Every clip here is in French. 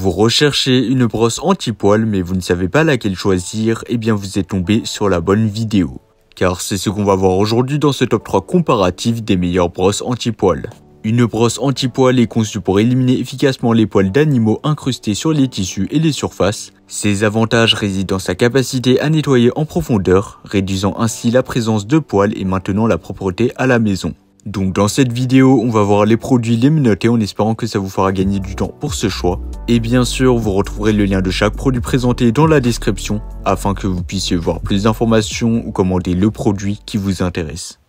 Vous recherchez une brosse anti-poil mais vous ne savez pas laquelle choisir, eh bien vous êtes tombé sur la bonne vidéo. Car c'est ce qu'on va voir aujourd'hui dans ce top 3 comparatif des meilleures brosses anti-poil. Une brosse anti-poil est conçue pour éliminer efficacement les poils d'animaux incrustés sur les tissus et les surfaces. Ses avantages résident dans sa capacité à nettoyer en profondeur, réduisant ainsi la présence de poils et maintenant la propreté à la maison. Donc dans cette vidéo, on va voir les produits, les menotter en espérant que ça vous fera gagner du temps pour ce choix. Et bien sûr, vous retrouverez le lien de chaque produit présenté dans la description afin que vous puissiez voir plus d'informations ou commander le produit qui vous intéresse.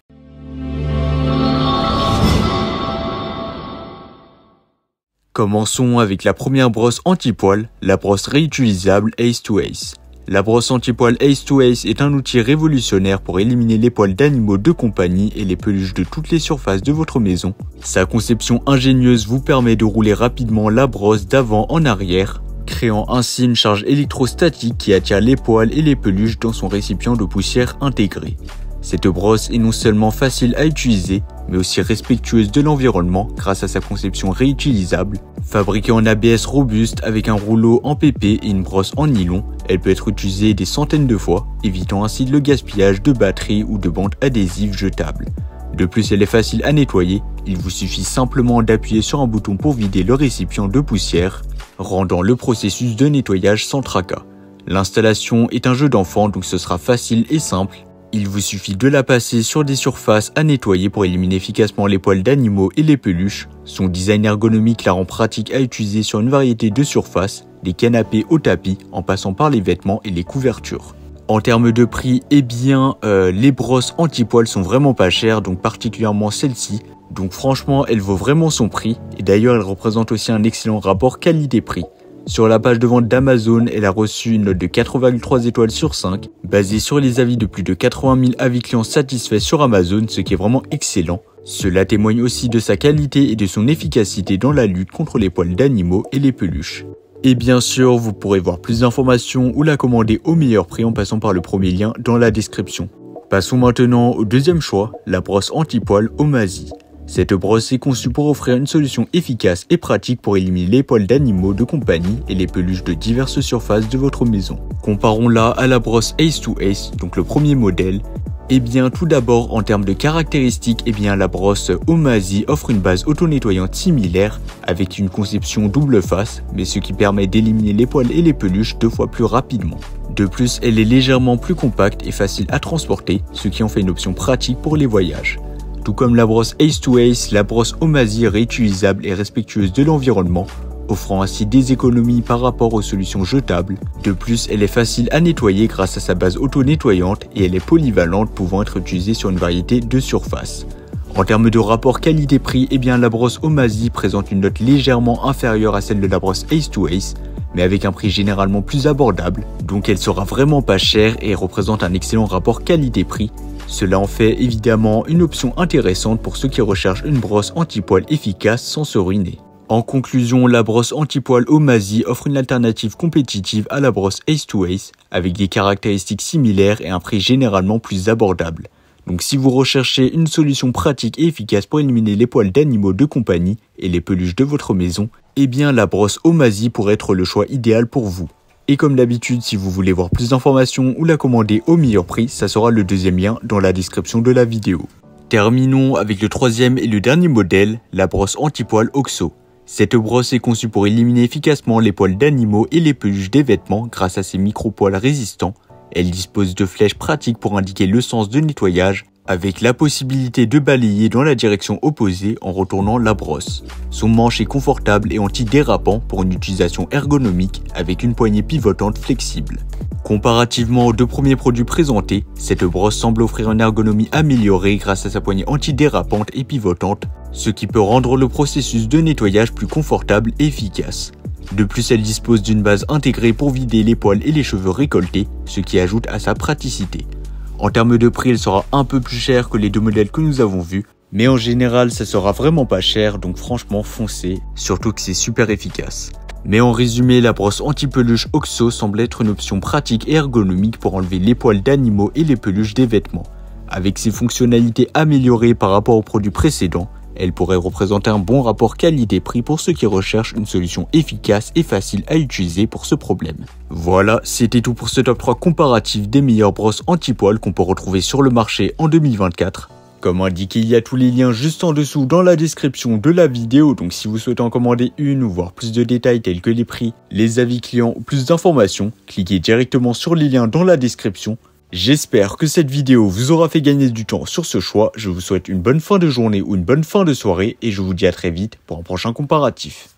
Commençons avec la première brosse anti-poil, la brosse réutilisable Ace to Ace. La brosse anti-poil Ace to Ace est un outil révolutionnaire pour éliminer les poils d'animaux de compagnie et les peluches de toutes les surfaces de votre maison. Sa conception ingénieuse vous permet de rouler rapidement la brosse d'avant en arrière, créant ainsi une charge électrostatique qui attire les poils et les peluches dans son récipient de poussière intégré. Cette brosse est non seulement facile à utiliser, mais aussi respectueuse de l'environnement grâce à sa conception réutilisable. Fabriquée en ABS robuste avec un rouleau en PP et une brosse en nylon, elle peut être utilisée des centaines de fois, évitant ainsi le gaspillage de batteries ou de bandes adhésives jetables. De plus, elle est facile à nettoyer, il vous suffit simplement d'appuyer sur un bouton pour vider le récipient de poussière, rendant le processus de nettoyage sans tracas. L'installation est un jeu d'enfant, donc ce sera facile et simple. Il vous suffit de la passer sur des surfaces à nettoyer pour éliminer efficacement les poils d'animaux et les peluches. Son design ergonomique la rend pratique à utiliser sur une variété de surfaces, des canapés au tapis, en passant par les vêtements et les couvertures. En termes de prix, eh bien, les brosses anti-poil sont vraiment pas chères, donc particulièrement celle-ci. Donc franchement, elle vaut vraiment son prix. Et d'ailleurs, elle représente aussi un excellent rapport qualité-prix. Sur la page de vente d'Amazon, elle a reçu une note de 4,3 étoiles sur 5, basée sur les avis de plus de 80 000 avis clients satisfaits sur Amazon, ce qui est vraiment excellent. Cela témoigne aussi de sa qualité et de son efficacité dans la lutte contre les poils d'animaux et les peluches. Et bien sûr, vous pourrez voir plus d'informations ou la commander au meilleur prix en passant par le premier lien dans la description. Passons maintenant au deuxième choix, la brosse anti-poil Omazi. Cette brosse est conçue pour offrir une solution efficace et pratique pour éliminer les poils d'animaux de compagnie et les peluches de diverses surfaces de votre maison. Comparons-la à la brosse Ace to Ace, donc le premier modèle. Et bien tout d'abord en termes de caractéristiques, la brosse Omazi offre une base auto-nettoyante similaire avec une conception double face, mais ce qui permet d'éliminer les poils et les peluches 2 fois plus rapidement. De plus, elle est légèrement plus compacte et facile à transporter, ce qui en fait une option pratique pour les voyages. Tout comme la brosse Ace to Ace, la brosse Omazi est réutilisable et respectueuse de l'environnement, offrant ainsi des économies par rapport aux solutions jetables. De plus, elle est facile à nettoyer grâce à sa base auto-nettoyante et elle est polyvalente pouvant être utilisée sur une variété de surfaces. En termes de rapport qualité-prix, la brosse Omazi présente une note légèrement inférieure à celle de la brosse Ace to Ace, mais avec un prix généralement plus abordable, donc elle sera vraiment pas chère et représente un excellent rapport qualité-prix. Cela en fait évidemment une option intéressante pour ceux qui recherchent une brosse anti-poil efficace sans se ruiner. En conclusion, la brosse anti-poil Omazi offre une alternative compétitive à la brosse Ace to Ace avec des caractéristiques similaires et un prix généralement plus abordable. Donc si vous recherchez une solution pratique et efficace pour éliminer les poils d'animaux de compagnie et les peluches de votre maison, la brosse Omazi pourrait être le choix idéal pour vous. Et comme d'habitude, si vous voulez voir plus d'informations ou la commander au meilleur prix, ça sera le deuxième lien dans la description de la vidéo. Terminons avec le troisième et le dernier modèle, la brosse anti-poil Oxo. Cette brosse est conçue pour éliminer efficacement les poils d'animaux et les peluches des vêtements grâce à ses micro-poils résistants. Elle dispose de flèches pratiques pour indiquer le sens de nettoyage, avec la possibilité de balayer dans la direction opposée en retournant la brosse. Son manche est confortable et antidérapant pour une utilisation ergonomique avec une poignée pivotante flexible. Comparativement aux 2 premiers produits présentés, cette brosse semble offrir une ergonomie améliorée grâce à sa poignée antidérapante et pivotante, ce qui peut rendre le processus de nettoyage plus confortable et efficace. De plus, elle dispose d'une base intégrée pour vider les poils et les cheveux récoltés, ce qui ajoute à sa praticité. En termes de prix, elle sera un peu plus chère que les 2 modèles que nous avons vus, mais en général, ça sera vraiment pas cher, donc franchement, foncez, surtout que c'est super efficace. Mais en résumé, la brosse anti-peluche Oxo semble être une option pratique et ergonomique pour enlever les poils d'animaux et les peluches des vêtements. Avec ses fonctionnalités améliorées par rapport aux produits précédents, Elle pourrait représenter un bon rapport qualité-prix pour ceux qui recherchent une solution efficace et facile à utiliser pour ce problème. Voilà, c'était tout pour ce top 3 comparatif des meilleures brosses anti-poils qu'on peut retrouver sur le marché en 2024. Comme indiqué, il y a tous les liens juste en dessous dans la description de la vidéo, donc si vous souhaitez en commander une ou voir plus de détails tels que les prix, les avis clients ou plus d'informations, cliquez directement sur les liens dans la description. J'espère que cette vidéo vous aura fait gagner du temps sur ce choix, je vous souhaite une bonne fin de journée ou une bonne fin de soirée et je vous dis à très vite pour un prochain comparatif.